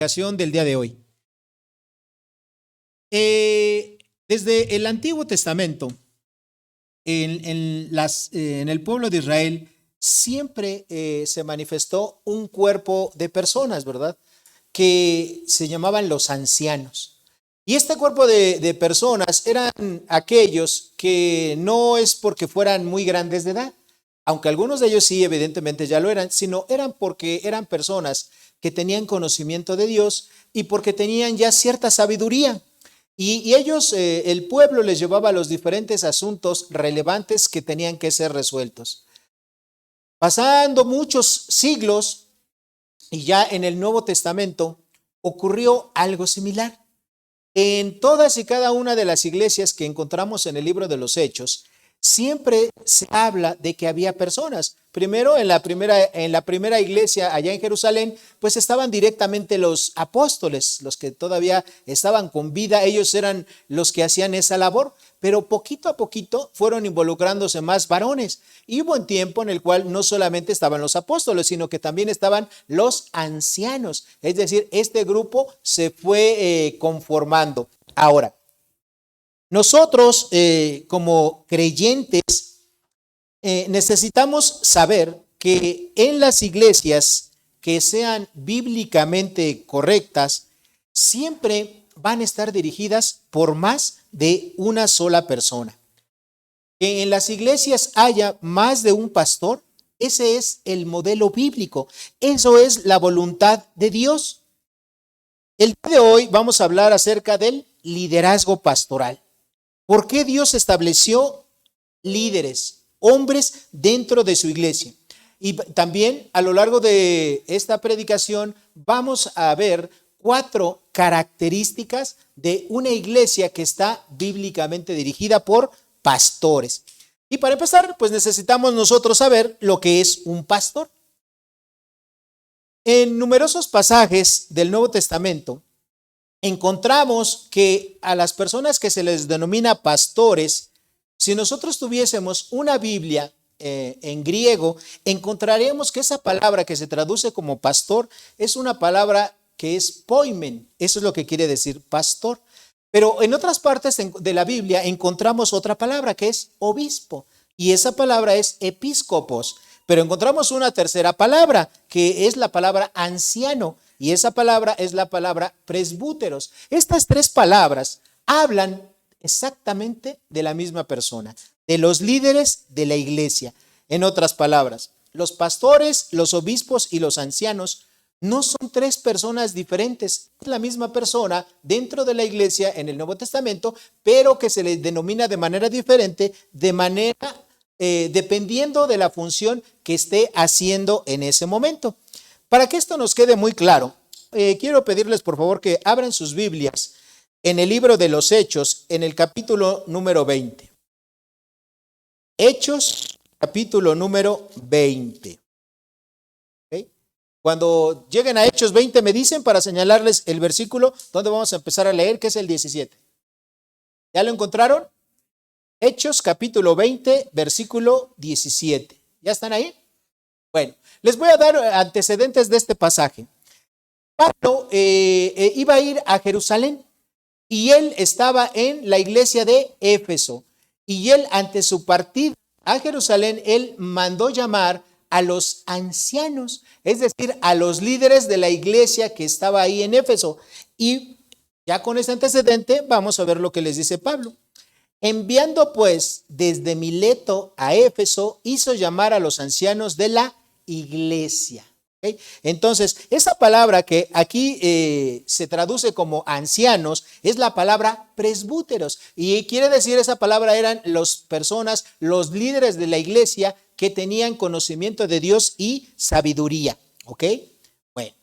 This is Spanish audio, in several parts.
Ocasión del día de hoy. Desde el Antiguo Testamento, en el pueblo de Israel, siempre se manifestó un cuerpo de personas, ¿verdad? Que se llamaban los ancianos. Y este cuerpo de personas eran aquellos que no es porque fueran muy grandes de edad, aunque algunos de ellos sí, evidentemente ya lo eran, sino eran porque eran personas que tenían conocimiento de Dios y porque tenían ya cierta sabiduría. Y ellos, el pueblo les llevaba los diferentes asuntos relevantes que tenían que ser resueltos. Pasando muchos siglos y ya en el Nuevo Testamento ocurrió algo similar. En todas y cada una de las iglesias que encontramos en el libro de los Hechos, siempre se habla de que había personas. Primero, en la primera iglesia allá en Jerusalén, pues estaban directamente los apóstoles, los que todavía estaban con vida, ellos eran los que hacían esa labor, pero poquito a poquito fueron involucrándose más varones. Y hubo un tiempo en el cual no solamente estaban los apóstoles, sino que también estaban los ancianos. Es decir, este grupo se fue conformando. Ahora, nosotros como creyentes necesitamos saber que en las iglesias que sean bíblicamente correctas, siempre van a estar dirigidas por más de una sola persona. Que en las iglesias haya más de un pastor, ese es el modelo bíblico, eso es la voluntad de Dios. El día de hoy vamos a hablar acerca del liderazgo pastoral. ¿Por qué Dios estableció líderes, hombres dentro de su iglesia? Y también a lo largo de esta predicación vamos a ver 4 características de una iglesia que está bíblicamente dirigida por pastores. Y para empezar, pues necesitamos nosotros saber lo que es un pastor. En numerosos pasajes del Nuevo Testamento encontramos que a las personas que se les denomina pastores, si nosotros tuviésemos una Biblia en griego, encontraremos que esa palabra que se traduce como pastor es una palabra que es poimen, eso es lo que quiere decir pastor. Pero en otras partes de la Biblia encontramos otra palabra que es obispo, y esa palabra es episcopos. Pero encontramos una tercera palabra que es la palabra anciano, y esa palabra es la palabra presbúteros. Estas 3 palabras hablan exactamente de la misma persona, de los líderes de la iglesia. En otras palabras, los pastores, los obispos y los ancianos no son 3 personas diferentes, es la misma persona dentro de la iglesia en el Nuevo Testamento, pero que se les denomina de manera diferente, dependiendo de la función que esté haciendo en ese momento. Para que esto nos quede muy claro, quiero pedirles por favor que abran sus Biblias en el libro de los Hechos, en el capítulo número 20. Hechos, capítulo número 20. ¿Okay? Cuando lleguen a Hechos 20 me dicen para señalarles el versículo donde vamos a empezar a leer, que es el 17. ¿Ya lo encontraron? Hechos, capítulo 20, versículo 17. ¿Ya están ahí? Bueno, les voy a dar antecedentes de este pasaje. Pablo iba a ir a Jerusalén y él estaba en la iglesia de Éfeso, y él, ante su partida a Jerusalén, él mandó llamar a los ancianos, es decir, a los líderes de la iglesia que estaba ahí en Éfeso. Y ya con este antecedente vamos a ver lo que les dice Pablo. Enviando pues desde Mileto a Éfeso, hizo llamar a los ancianos de la iglesia. ¿Okay? Entonces, esa palabra que aquí se traduce como ancianos es la palabra presbúteros, y quiere decir, esa palabra eran las personas, los líderes de la iglesia que tenían conocimiento de Dios y sabiduría. ¿Ok? Bueno,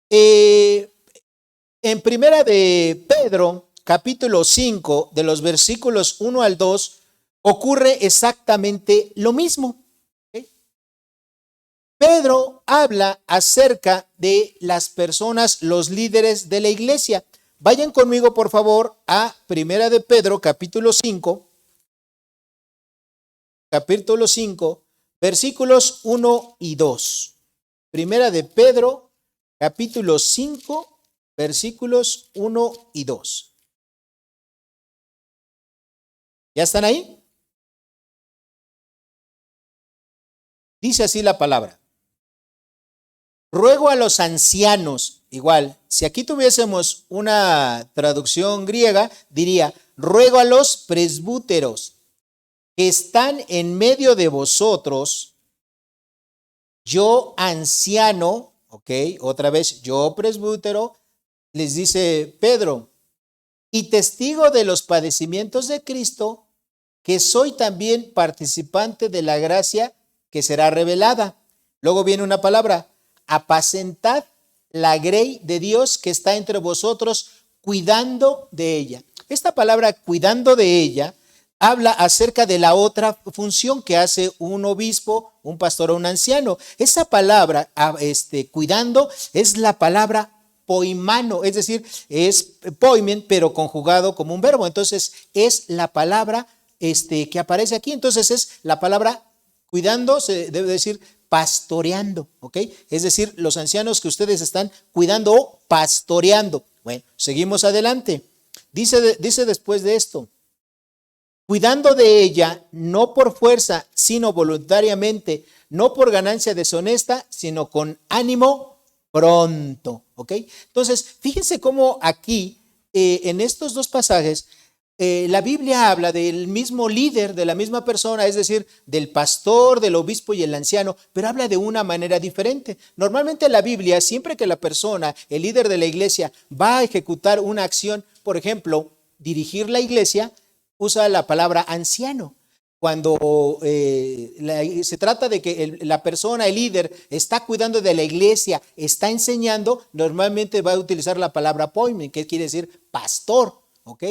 en primera de Pedro, capítulo 5, de los versículos 1 al 2, ocurre exactamente lo mismo. Pedro habla acerca de las personas, los líderes de la iglesia. Vayan conmigo, por favor, a Primera de Pedro, capítulo 5, versículos 1 y 2. Primera de Pedro, capítulo 5, versículos 1 y 2. ¿Ya están ahí? Dice así la palabra. Ruego a los ancianos, igual, si aquí tuviésemos una traducción griega, diría, ruego a los presbúteros que están en medio de vosotros, yo anciano, ok, otra vez, yo presbútero, les dice Pedro, y testigo de los padecimientos de Cristo, que soy también participante de la gracia que será revelada. Luego viene una palabra, apacentad la grey de Dios que está entre vosotros, cuidando de ella. Esta palabra cuidando de ella habla acerca de la otra función que hace un obispo, un pastor o un anciano. Esa palabra, cuidando, es la palabra poimano, es decir, es poimen, pero conjugado como un verbo. Entonces, es la palabra que aparece aquí. Entonces, es la palabra cuidando, se debe decir pastoreando, ¿ok? Es decir, los ancianos que ustedes están cuidando o pastoreando. Bueno, seguimos adelante. Dice después de esto, cuidando de ella, no por fuerza, sino voluntariamente, no por ganancia deshonesta, sino con ánimo pronto, ¿ok? Entonces, fíjense cómo aquí, en estos dos pasajes, la Biblia habla del mismo líder, de la misma persona, es decir, del pastor, del obispo y el anciano, pero habla de una manera diferente. Normalmente la Biblia, siempre que la persona, el líder de la iglesia, va a ejecutar una acción, por ejemplo, dirigir la iglesia, usa la palabra anciano. Cuando se trata de que la persona, el líder, está cuidando de la iglesia, está enseñando, normalmente va a utilizar la palabra poimen, que quiere decir pastor, ¿ok?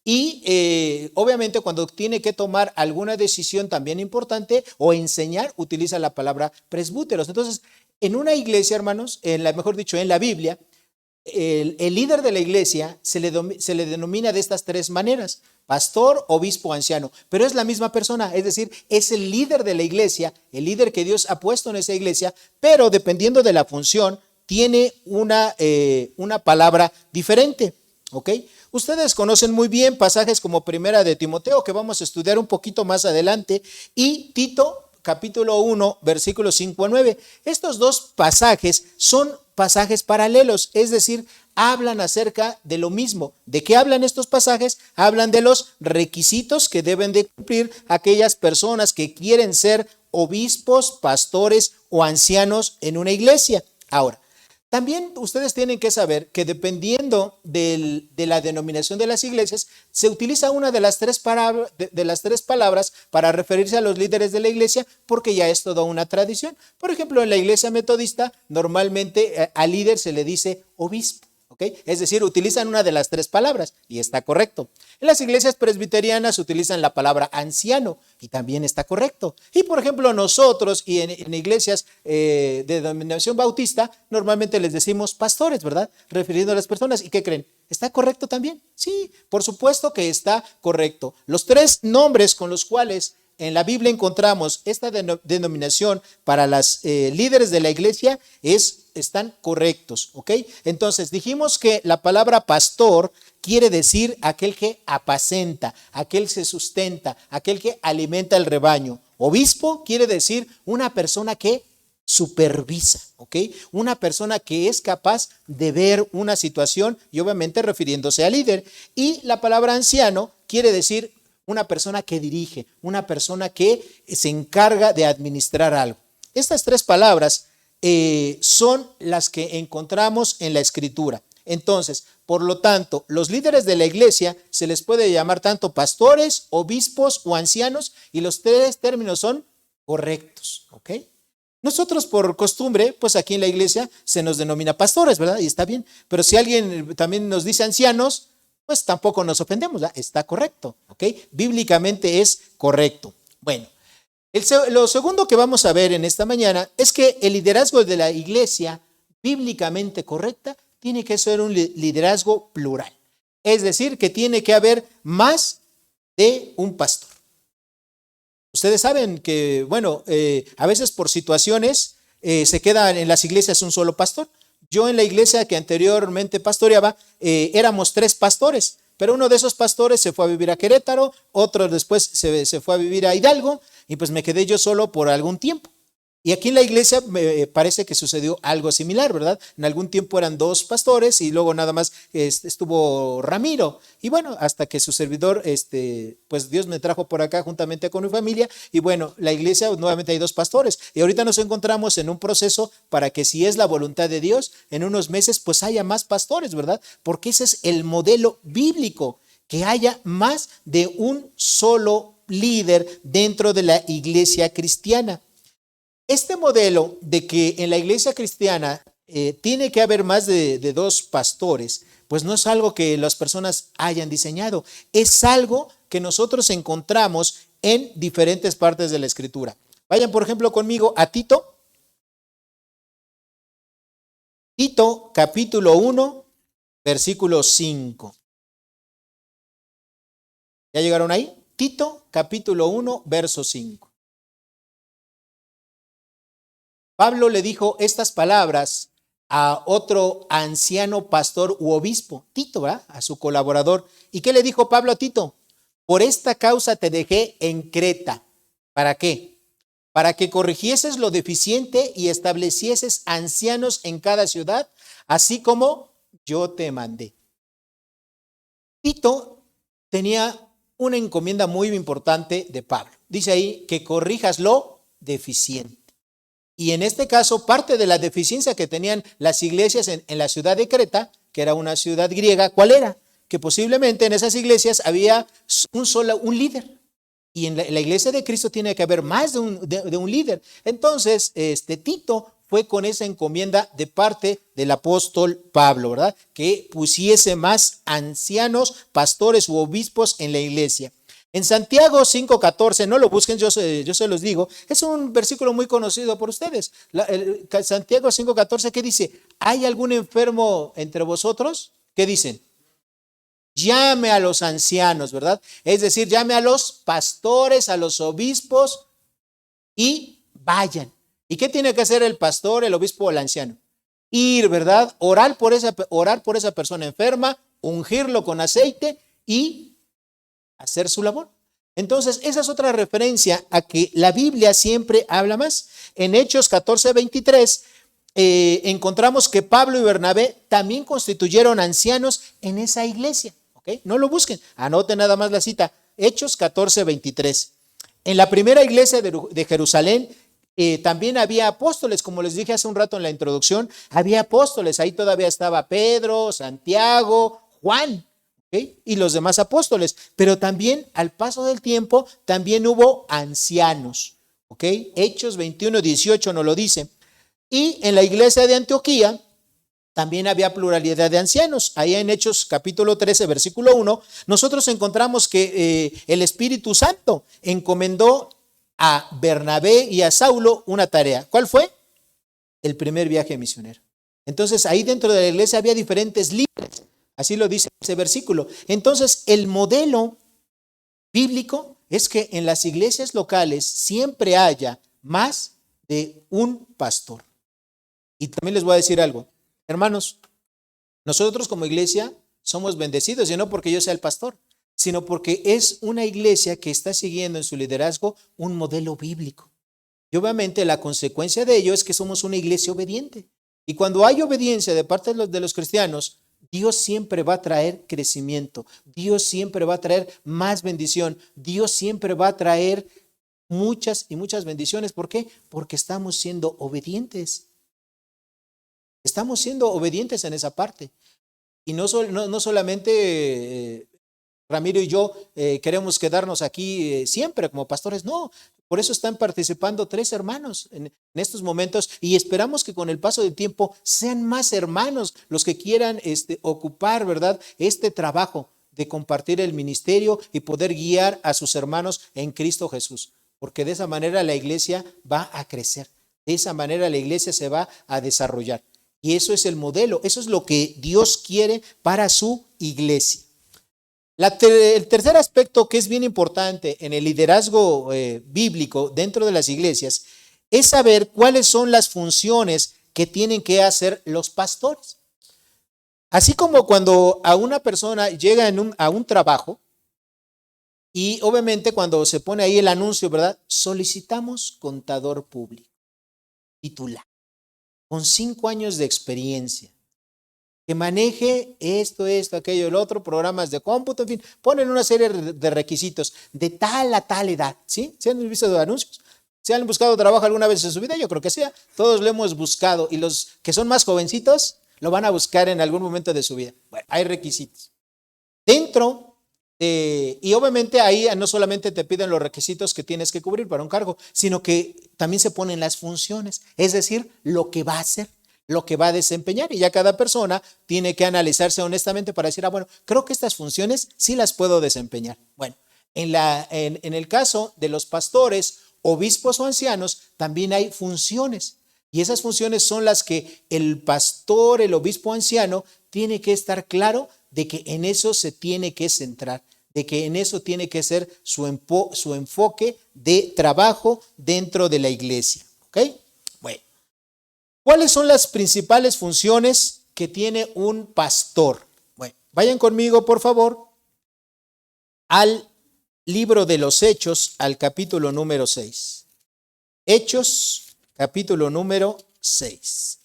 Y obviamente cuando tiene que tomar alguna decisión también importante o enseñar, utiliza la palabra presbúteros. Entonces, en una iglesia, hermanos, mejor dicho, en la Biblia, el líder de la iglesia se le denomina de estas tres maneras: pastor, obispo, anciano, pero es la misma persona, es decir, es el líder de la iglesia, el líder que Dios ha puesto en esa iglesia, pero dependiendo de la función, tiene una palabra diferente, ¿ok? Ustedes conocen muy bien pasajes como Primera de Timoteo, que vamos a estudiar un poquito más adelante, y Tito, capítulo 1, versículos 5 a 9. Estos dos pasajes son pasajes paralelos, es decir, hablan acerca de lo mismo. ¿De qué hablan estos pasajes? Hablan de los requisitos que deben de cumplir aquellas personas que quieren ser obispos, pastores o ancianos en una iglesia. Ahora, también ustedes tienen que saber que dependiendo de la denominación de las iglesias, se utiliza una de las tres palabras para referirse a los líderes de la iglesia, porque ya es toda una tradición. Por ejemplo, en la iglesia metodista, normalmente al líder se le dice obispo, ¿ok? Es decir, utilizan una de las tres palabras y está correcto. En las iglesias presbiterianas utilizan la palabra anciano y también está correcto. Y por ejemplo, nosotros y en iglesias de denominación bautista, normalmente les decimos pastores, ¿verdad? Refiriendo a las personas. ¿Y qué creen? ¿Está correcto también? Sí, por supuesto que está correcto. Los tres nombres con los cuales en la Biblia encontramos esta denominación para las líderes de la iglesia están correctos, ¿ok? Entonces dijimos que la palabra pastor quiere decir aquel que apacenta, aquel que se sustenta, aquel que alimenta el rebaño. Obispo quiere decir una persona que supervisa, ¿ok? Una persona que es capaz de ver una situación y obviamente refiriéndose al líder. Y la palabra anciano quiere decir una persona que dirige, una persona que se encarga de administrar algo. Estas tres palabras son las que encontramos en la Escritura. Entonces, por lo tanto, los líderes de la iglesia se les puede llamar tanto pastores, obispos o ancianos, y los tres términos son correctos, ¿ok? Nosotros por costumbre, pues aquí en la iglesia se nos denomina pastores, ¿verdad? Y está bien, pero si alguien también nos dice ancianos, pues tampoco nos ofendemos, ¿verdad? Está correcto, ¿ok? Bíblicamente es correcto. Bueno, lo segundo que vamos a ver en esta mañana es que el liderazgo de la iglesia bíblicamente correcta tiene que ser un liderazgo plural. Es decir, que tiene que haber más de un pastor. Ustedes saben que, bueno, a veces por situaciones se queda en las iglesias un solo pastor. Yo en la iglesia que anteriormente pastoreaba, éramos 3 pastores, pero uno de esos pastores se fue a vivir a Querétaro, otro después se fue a vivir a Hidalgo, y pues me quedé yo solo por algún tiempo. Y aquí en la iglesia me parece que sucedió algo similar, ¿verdad? En algún tiempo eran 2 pastores y luego nada más estuvo Ramiro. Y bueno, hasta que su servidor, pues Dios me trajo por acá juntamente con mi familia. Y bueno, la iglesia nuevamente hay 2 pastores. Y ahorita nos encontramos en un proceso para que, si es la voluntad de Dios, en unos meses pues haya más pastores, ¿verdad? Porque ese es el modelo bíblico, que haya más de un solo líder dentro de la iglesia cristiana. Este modelo de que en la iglesia cristiana tiene que haber más de 2 pastores, pues no es algo que las personas hayan diseñado, es algo que nosotros encontramos en diferentes partes de la Escritura. Vayan, por ejemplo, conmigo a Tito. Tito, capítulo 1, versículo 5. ¿Ya llegaron ahí? Tito, capítulo 1, verso 5. Pablo le dijo estas palabras a otro anciano pastor u obispo, Tito, ¿verdad? A su colaborador. ¿Y qué le dijo Pablo a Tito? Por esta causa te dejé en Creta. ¿Para qué? Para que corrigieses lo deficiente y establecieses ancianos en cada ciudad, así como yo te mandé. Tito tenía una encomienda muy importante de Pablo. Dice ahí que corrijas lo deficiente. Y en este caso, parte de la deficiencia que tenían las iglesias en la ciudad de Creta, que era una ciudad griega, ¿cuál era? Que posiblemente en esas iglesias había un líder. Y en la iglesia de Cristo tiene que haber más de un líder. Entonces, Tito fue con esa encomienda de parte del apóstol Pablo, ¿verdad? Que pusiese más ancianos, pastores u obispos en la iglesia. En Santiago 5:14, no lo busquen, yo se los digo, es un versículo muy conocido por ustedes. Santiago 5:14, ¿qué dice? ¿Hay algún enfermo entre vosotros? ¿Qué dicen? Llame a los ancianos, ¿verdad? Es decir, llame a los pastores, a los obispos y vayan. ¿Y qué tiene que hacer el pastor, el obispo o el anciano? Ir, ¿verdad? Orar por esa persona enferma, ungirlo con aceite y hacer su labor. Entonces, esa es otra referencia a que la Biblia siempre habla más. En Hechos 14:23 encontramos que Pablo y Bernabé también constituyeron ancianos en esa iglesia. ¿Okay? No lo busquen, anoten nada más la cita. Hechos 14:23. En la primera iglesia de Jerusalén también había apóstoles, como les dije hace un rato en la introducción, había apóstoles. Ahí todavía estaba Pedro, Santiago, Juan. ¿Okay? Y los demás apóstoles, pero también al paso del tiempo también hubo ancianos, ¿okay? Hechos 21:18 nos lo dice. Y en la iglesia de Antioquía también había pluralidad de ancianos. Ahí en Hechos capítulo 13, versículo 1, nosotros encontramos que el Espíritu Santo encomendó a Bernabé y a Saulo una tarea. ¿Cuál fue? El primer viaje misionero. Entonces ahí dentro de la iglesia había diferentes líderes. Así lo dice ese versículo. Entonces, el modelo bíblico es que en las iglesias locales siempre haya más de un pastor. Y también les voy a decir algo. Hermanos, nosotros como iglesia somos bendecidos, y no porque yo sea el pastor, sino porque es una iglesia que está siguiendo en su liderazgo un modelo bíblico. Y obviamente la consecuencia de ello es que somos una iglesia obediente. Y cuando hay obediencia de parte de los cristianos, Dios siempre va a traer crecimiento, Dios siempre va a traer más bendición, Dios siempre va a traer muchas y muchas bendiciones. ¿Por qué? Porque estamos siendo obedientes. Estamos siendo obedientes en esa parte. Y no solamente Ramiro y yo queremos quedarnos aquí siempre como pastores, no. Por eso están participando 3 hermanos en estos momentos, y esperamos que con el paso del tiempo sean más hermanos los que quieran ocupar, ¿verdad?, este trabajo de compartir el ministerio y poder guiar a sus hermanos en Cristo Jesús. Porque de esa manera la iglesia va a crecer, de esa manera la iglesia se va a desarrollar. Y eso es el modelo, eso es lo que Dios quiere para su iglesia. El tercer aspecto que es bien importante en el liderazgo bíblico dentro de las iglesias es saber cuáles son las funciones que tienen que hacer los pastores. Así como cuando a una persona llega a un trabajo y obviamente cuando se pone ahí el anuncio, ¿verdad? Solicitamos contador público, titular, con 5 años de experiencia, que maneje esto, aquello, el otro, programas de cómputo, en fin, ponen una serie de requisitos de tal a tal edad, ¿sí? ¿Se han visto los anuncios? ¿Se han buscado trabajo alguna vez en su vida? Yo creo que sí, todos lo hemos buscado y los que son más jovencitos lo van a buscar en algún momento de su vida. Bueno, hay requisitos. Y obviamente ahí no solamente te piden los requisitos que tienes que cubrir para un cargo, sino que también se ponen las funciones, es decir, lo que va a hacer, lo que va a desempeñar, y ya cada persona tiene que analizarse honestamente para decir, bueno, creo que estas funciones sí las puedo desempeñar. Bueno, en el caso de los pastores, obispos o ancianos, también hay funciones, y esas funciones son las que el pastor, el obispo anciano, tiene que estar claro de que en eso se tiene que centrar, de que en eso tiene que ser su enfoque de trabajo dentro de la iglesia. ¿Ok? Bueno, ¿cuáles son las principales funciones que tiene un pastor? Bueno, vayan conmigo, por favor, al libro de los Hechos, al capítulo número 6. Hechos, capítulo número 6.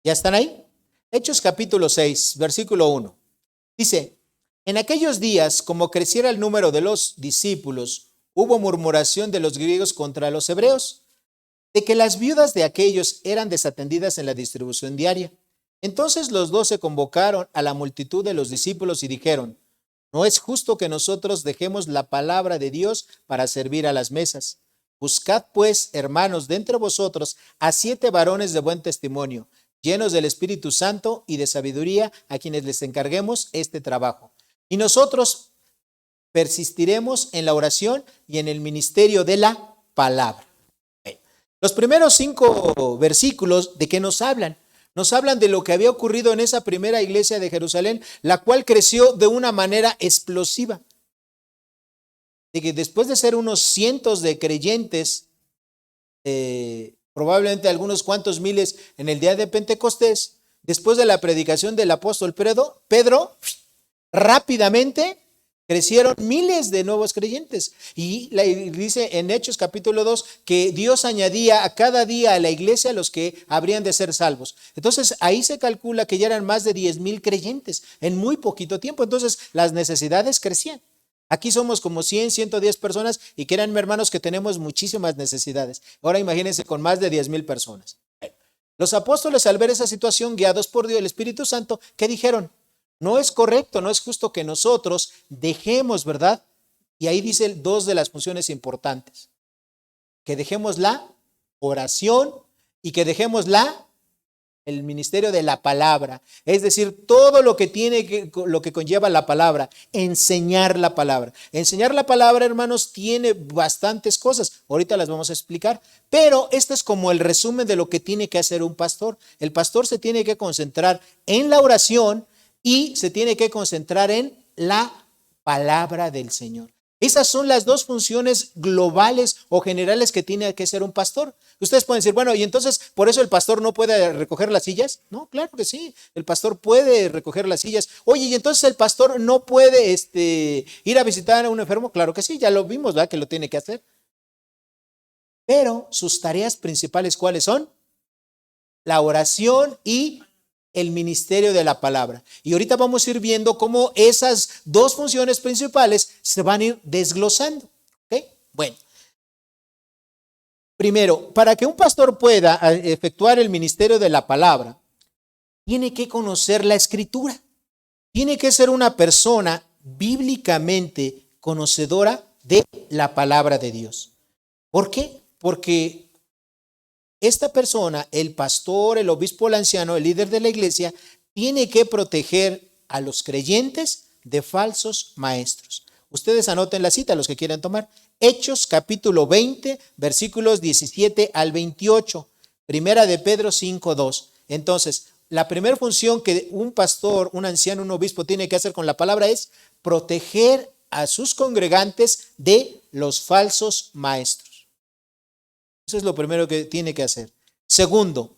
¿Ya están ahí? Hechos capítulo 6, versículo 1. Dice, en aquellos días, como creciera el número de los discípulos, hubo murmuración de los griegos contra los hebreos, de que las viudas de aquellos eran desatendidas en la distribución diaria. Entonces los 12 convocaron a la multitud de los discípulos y dijeron, no es justo que nosotros dejemos la palabra de Dios para servir a las mesas. Buscad pues, hermanos, de entre vosotros a 7 varones de buen testimonio, llenos del Espíritu Santo y de sabiduría, a quienes les encarguemos este trabajo. Y nosotros persistiremos en la oración y en el ministerio de la palabra. Los primeros 5 versículos, ¿de qué nos hablan? Nos hablan de lo que había ocurrido en esa primera iglesia de Jerusalén, la cual creció de una manera explosiva. De que después de ser unos cientos de creyentes, probablemente algunos cuantos miles en el día de Pentecostés, después de la predicación del apóstol Pedro, rápidamente crecieron miles de nuevos creyentes. Y dice en Hechos capítulo 2 que Dios añadía a cada día a la iglesia los que habrían de ser salvos. Entonces ahí se calcula que ya eran más de 10,000 creyentes en muy poquito tiempo. Entonces las necesidades crecían. Aquí somos como 100, 110 personas y créanme, hermanos, que tenemos muchísimas necesidades. Ahora imagínense con más de 10,000 personas. Los apóstoles, al ver esa situación, guiados por Dios, el Espíritu Santo, ¿qué dijeron? No es correcto, no es justo que nosotros dejemos, ¿verdad? Y ahí dice 2 de las funciones importantes. Que dejemos la oración y que dejemos el ministerio de la palabra. Es decir, todo lo que conlleva la palabra, enseñar la palabra. Enseñar la palabra, hermanos, tiene bastantes cosas. Ahorita las vamos a explicar. Pero este es como el resumen de lo que tiene que hacer un pastor. El pastor se tiene que concentrar en la oración y se tiene que concentrar en la palabra del Señor. Esas son las 2 funciones globales o generales que tiene que ser un pastor. Ustedes pueden decir, bueno, y entonces, ¿por eso el pastor no puede recoger las sillas? No, claro que sí, el pastor puede recoger las sillas. Oye, ¿y entonces el pastor no puede ir a visitar a un enfermo? Claro que sí, ya lo vimos, ¿verdad? Que lo tiene que hacer. Pero sus tareas principales, ¿cuáles son? La oración y el ministerio de la palabra. Y ahorita vamos a ir viendo cómo esas 2 funciones principales se van a ir desglosando. ¿Ok? Bueno, primero, para que un pastor pueda efectuar el ministerio de la palabra, tiene que conocer la Escritura. Tiene que ser una persona bíblicamente conocedora de la palabra de Dios. ¿Por qué? Porque esta persona, el pastor, el obispo, el anciano, el líder de la iglesia, tiene que proteger a los creyentes de falsos maestros. Ustedes anoten la cita, los que quieran tomar. Hechos capítulo 20, versículos 17 al 28. Primera de Pedro 5:2. Entonces, la primera función que un pastor, un anciano, un obispo tiene que hacer con la palabra es proteger a sus congregantes de los falsos maestros. Eso es lo primero que tiene que hacer. Segundo,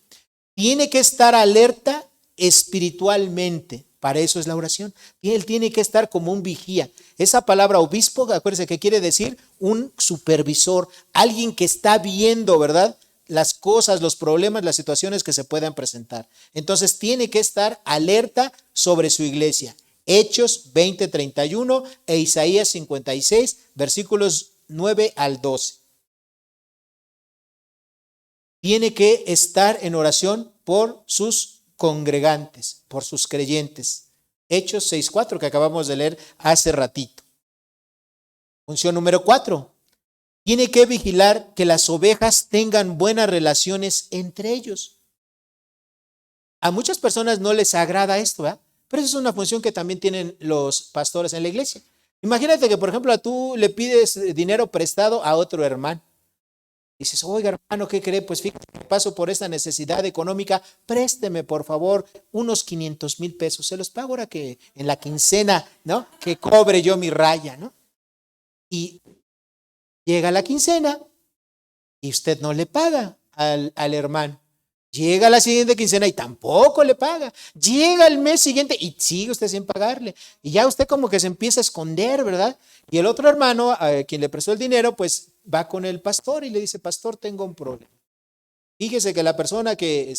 tiene que estar alerta espiritualmente. Para eso es la oración. Él tiene que estar como un vigía. Esa palabra obispo, acuérdense que quiere decir un supervisor, alguien que está viendo, ¿verdad?, las cosas, los problemas, las situaciones que se puedan presentar. Entonces tiene que estar alerta sobre su iglesia. Hechos 20:31 e Isaías 56, versículos 9 al 12. Tiene que estar en oración por sus congregantes, por sus creyentes. Hechos 6:4 que acabamos de leer hace ratito. Función número 4. Tiene que vigilar que las ovejas tengan buenas relaciones entre ellos. A muchas personas no les agrada esto, ¿verdad? Pero esa es una función que también tienen los pastores en la iglesia. Imagínate que, por ejemplo, tú le pides dinero prestado a otro hermano. Dices, oiga, hermano, ¿qué cree? Pues fíjate que paso por esta necesidad económica, présteme, por favor, unos 500,000 pesos. Se los pago ahora que en la quincena, ¿no? Que cobre yo mi raya, ¿no? Y llega la quincena y usted no le paga al hermano. Llega la siguiente quincena y tampoco le paga. Llega el mes siguiente y sigue usted sin pagarle. Y ya usted como que se empieza a esconder, ¿verdad? Y el otro hermano, a quien le prestó el dinero, pues va con el pastor y le dice, pastor, tengo un problema. Fíjese que la persona que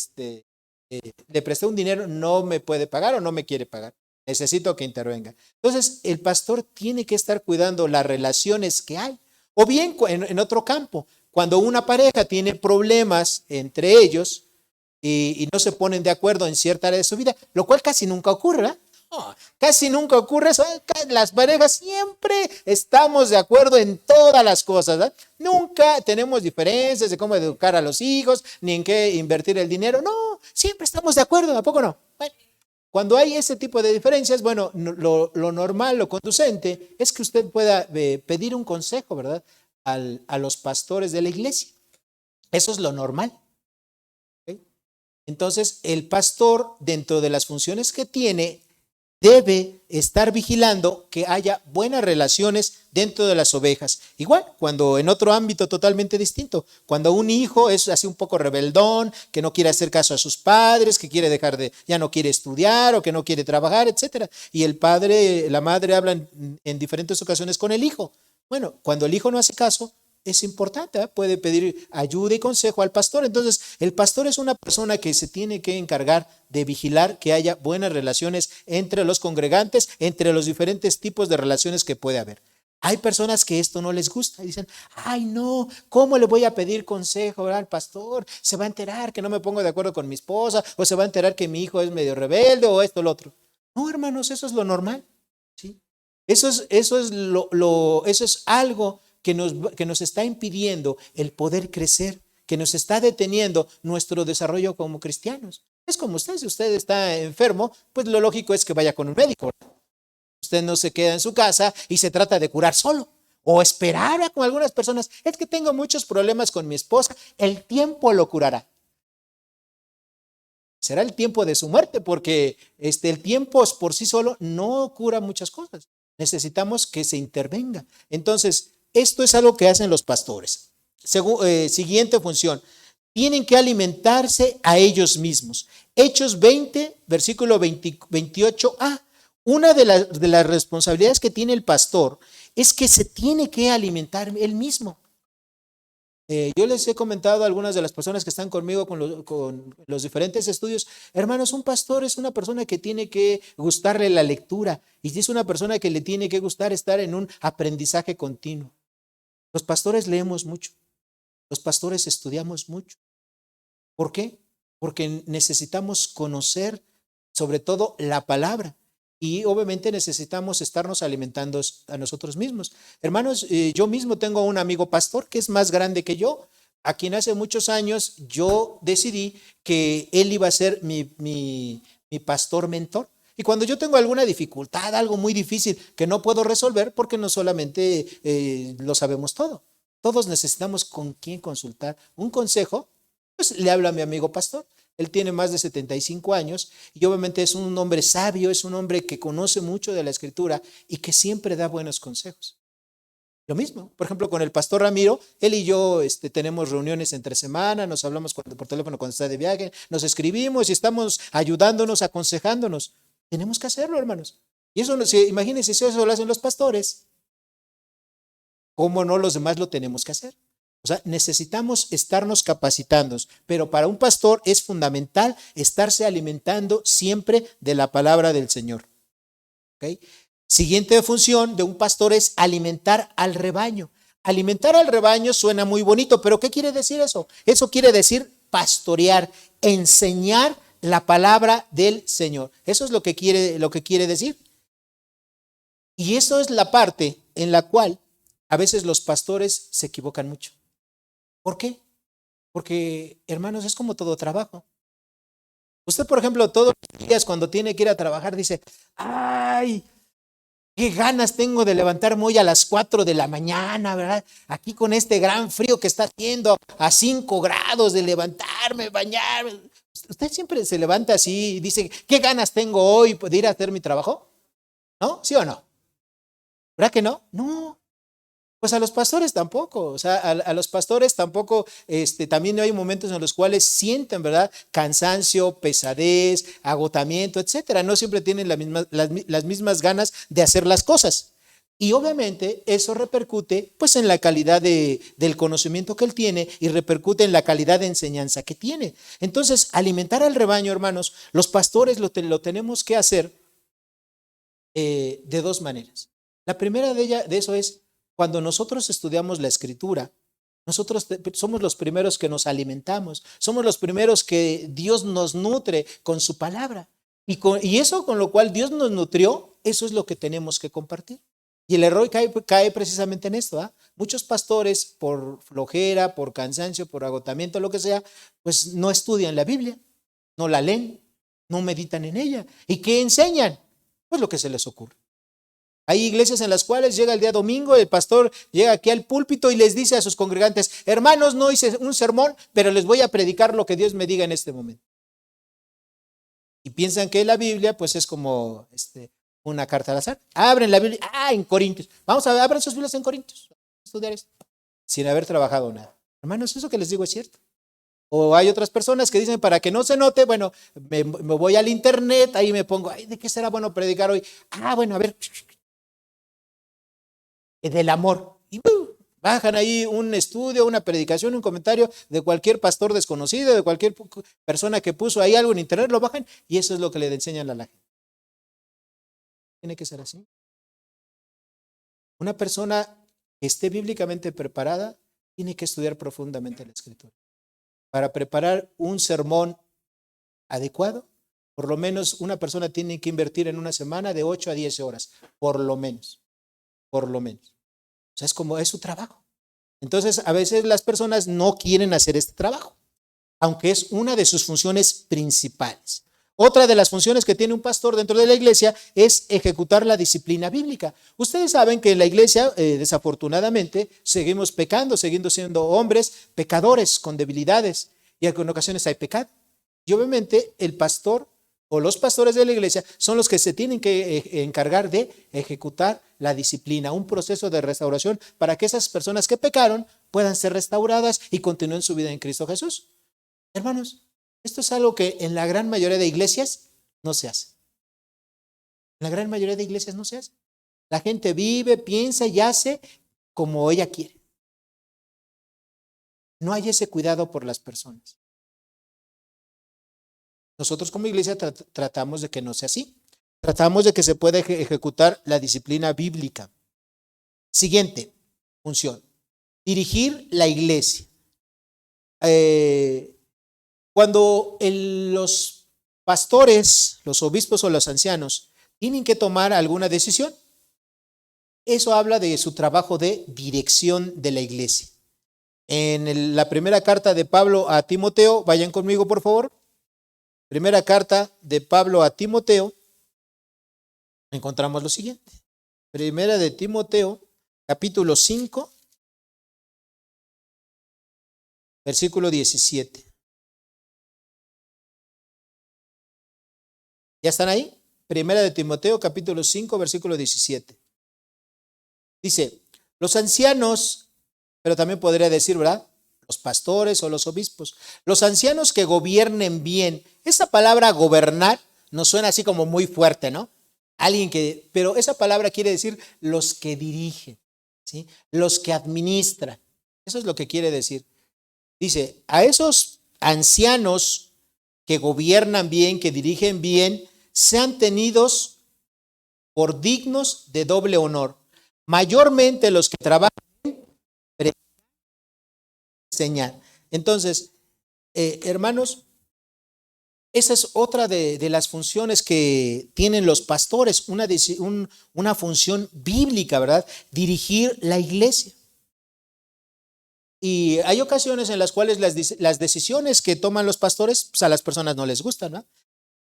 le presté un dinero no me puede pagar o no me quiere pagar. Necesito que intervenga. Entonces, el pastor tiene que estar cuidando las relaciones que hay. O bien en otro campo, cuando una pareja tiene problemas entre ellos y no se ponen de acuerdo en cierta área de su vida, lo cual casi nunca ocurre, ¿verdad? No, casi nunca ocurre eso. Las parejas siempre estamos de acuerdo en todas las cosas, ¿verdad? Nunca tenemos diferencias de cómo educar a los hijos, ni en qué invertir el dinero. No, siempre estamos de acuerdo, ¿a poco no? Bueno, cuando hay ese tipo de diferencias, bueno, lo normal, lo conducente, es que usted pueda pedir un consejo, ¿verdad?, a los pastores de la iglesia. Eso es lo normal. ¿Okay? Entonces, el pastor, dentro de las funciones que tiene, debe estar vigilando que haya buenas relaciones dentro de las ovejas. Igual, cuando en otro ámbito totalmente distinto, cuando un hijo es así un poco rebeldón, que no quiere hacer caso a sus padres, que quiere ya no quiere estudiar o que no quiere trabajar, etcétera. Y el padre, la madre hablan en diferentes ocasiones con el hijo. Bueno, cuando el hijo no hace caso, es importante, ¿eh? Puede pedir ayuda y consejo al pastor. Entonces, el pastor es una persona que se tiene que encargar de vigilar que haya buenas relaciones entre los congregantes, entre los diferentes tipos de relaciones que puede haber. Hay personas que esto no les gusta y dicen, ay no, ¿cómo le voy a pedir consejo al pastor? Se va a enterar que no me pongo de acuerdo con mi esposa, o se va a enterar que mi hijo es medio rebelde, o esto o lo otro. No, hermanos, eso es lo normal, ¿sí? Eso es algo que nos está impidiendo el poder crecer, que nos está deteniendo nuestro desarrollo como cristianos. Es como usted, si usted está enfermo, pues lo lógico es que vaya con un médico. Usted no se queda en su casa y se trata de curar solo. O esperar con algunas personas, es que tengo muchos problemas con mi esposa, el tiempo lo curará. Será el tiempo de su muerte, porque el tiempo por sí solo no cura muchas cosas. Necesitamos que se intervenga. Entonces, esto es algo que hacen los pastores. Siguiente función. Tienen que alimentarse a ellos mismos. Hechos 20, versículo 28a. Una de las responsabilidades que tiene el pastor es que se tiene que alimentar él mismo. Yo les he comentado a algunas de las personas que están conmigo con los diferentes estudios, hermanos, un pastor es una persona que tiene que gustarle la lectura y es una persona que le tiene que gustar estar en un aprendizaje continuo. Los pastores leemos mucho, los pastores estudiamos mucho. ¿Por qué? Porque necesitamos conocer sobre todo la palabra. Y obviamente necesitamos estarnos alimentando a nosotros mismos. Hermanos, yo mismo tengo un amigo pastor que es más grande que yo, a quien hace muchos años yo decidí que él iba a ser mi pastor mentor. Y cuando yo tengo alguna dificultad, algo muy difícil que no puedo resolver, porque no solamente lo sabemos todo. Todos necesitamos con quién consultar un consejo, pues le hablo a mi amigo pastor. Él tiene más de 75 años y obviamente es un hombre sabio, es un hombre que conoce mucho de la Escritura y que siempre da buenos consejos. Lo mismo, por ejemplo, con el pastor Ramiro, él y yo tenemos reuniones entre semana, nos hablamos por teléfono cuando está de viaje, nos escribimos y estamos ayudándonos, aconsejándonos. Tenemos que hacerlo, hermanos. Y eso, imagínense, si eso lo hacen los pastores, ¿cómo no los demás lo tenemos que hacer? O sea, necesitamos estarnos capacitando, pero para un pastor es fundamental estarse alimentando siempre de la palabra del Señor. ¿Ok? Siguiente función de un pastor es alimentar al rebaño. Alimentar al rebaño suena muy bonito, pero ¿qué quiere decir eso? Eso quiere decir pastorear, enseñar la palabra del Señor. Eso es lo que quiere decir. Y eso es la parte en la cual a veces los pastores se equivocan mucho. ¿Por qué? Porque, hermanos, es como todo trabajo. Usted, por ejemplo, todos los días cuando tiene que ir a trabajar dice, ay, qué ganas tengo de levantarme hoy a las 4 de la mañana, ¿verdad? Aquí con este gran frío que está haciendo a 5 grados de levantarme, bañarme. ¿Usted siempre se levanta así y dice, qué ganas tengo hoy de ir a hacer mi trabajo? ¿No? ¿Sí o no? ¿Verdad que no? No. Pues a los pastores tampoco, o sea, a los pastores tampoco, también hay momentos en los cuales sienten, ¿verdad? Cansancio, pesadez, agotamiento, etcétera. No siempre tienen las mismas ganas de hacer las cosas. Y obviamente eso repercute pues en la calidad del conocimiento que él tiene y repercute en la calidad de enseñanza que tiene. Entonces, alimentar al rebaño, hermanos, los pastores lo tenemos que hacer de dos maneras. La primera de eso es cuando nosotros estudiamos la Escritura, nosotros somos los primeros que nos alimentamos, somos los primeros que Dios nos nutre con su palabra. Y eso con lo cual Dios nos nutrió, eso es lo que tenemos que compartir. Y el error cae precisamente en esto. Muchos pastores, por flojera, por cansancio, por agotamiento, lo que sea, pues no estudian la Biblia, no la leen, no meditan en ella. ¿Y qué enseñan? Pues lo que se les ocurre. Hay iglesias en las cuales llega el día domingo, el pastor llega aquí al púlpito y les dice a sus congregantes, hermanos, no hice un sermón, pero les voy a predicar lo que Dios me diga en este momento. Y piensan que la Biblia pues es como una carta al azar. Abren la Biblia, en Corintios. Abran sus Biblias en Corintios. Estudiar esto, sin haber trabajado nada. Hermanos, eso que les digo es cierto. O hay otras personas que dicen, para que no se note, bueno, me voy al internet, ahí me pongo, ¿de qué será bueno predicar hoy? Bueno, a ver, del amor. Y bajan ahí un estudio, una predicación, un comentario de cualquier pastor desconocido, de cualquier persona que puso ahí algo en internet, lo bajan y eso es lo que le enseñan a la gente. Tiene que ser así. Una persona que esté bíblicamente preparada tiene que estudiar profundamente la Escritura. Para preparar un sermón adecuado, por lo menos una persona tiene que invertir en una semana de 8 a 10 horas, por lo menos. Por lo menos. O sea, es su trabajo. Entonces, a veces las personas no quieren hacer este trabajo, aunque es una de sus funciones principales. Otra de las funciones que tiene un pastor dentro de la iglesia es ejecutar la disciplina bíblica. Ustedes saben que en la iglesia, desafortunadamente, seguimos pecando, seguimos siendo hombres pecadores con debilidades y en ocasiones hay pecado. Y obviamente el pastor o los pastores de la iglesia son los que se tienen que encargar de ejecutar la disciplina, un proceso de restauración para que esas personas que pecaron puedan ser restauradas y continúen su vida en Cristo Jesús. Hermanos, esto es algo que en la gran mayoría de iglesias no se hace. En la gran mayoría de iglesias no se hace. La gente vive, piensa y hace como ella quiere. No hay ese cuidado por las personas. Nosotros como iglesia tratamos de que no sea así. Tratamos de que se pueda ejecutar la disciplina bíblica. Siguiente función, dirigir la iglesia. Cuando los pastores, los obispos o los ancianos tienen que tomar alguna decisión, eso habla de su trabajo de dirección de la iglesia. En la primera carta de Pablo a Timoteo, vayan conmigo por favor. Primera carta de Pablo a Timoteo, encontramos lo siguiente. Primera de Timoteo, capítulo 5, versículo 17. ¿Ya están ahí? Primera de Timoteo, capítulo 5, versículo 17. Dice, los ancianos, pero también podría decir, ¿verdad? Los pastores o los obispos. Los ancianos que gobiernen bien. Esa palabra gobernar nos suena así como muy fuerte, ¿no? Alguien que, pero esa palabra quiere decir los que dirigen, ¿sí? Los que administran. Eso es lo que quiere decir. Dice, a esos ancianos que gobiernan bien, que dirigen bien, sean tenidos por dignos de doble honor. Mayormente los que trabajan en enseñar. Entonces, hermanos, esa es otra de las funciones que tienen los pastores, una función bíblica, ¿verdad? Dirigir la iglesia. Y hay ocasiones en las cuales las decisiones que toman los pastores, pues a las personas no les gustan, ¿no?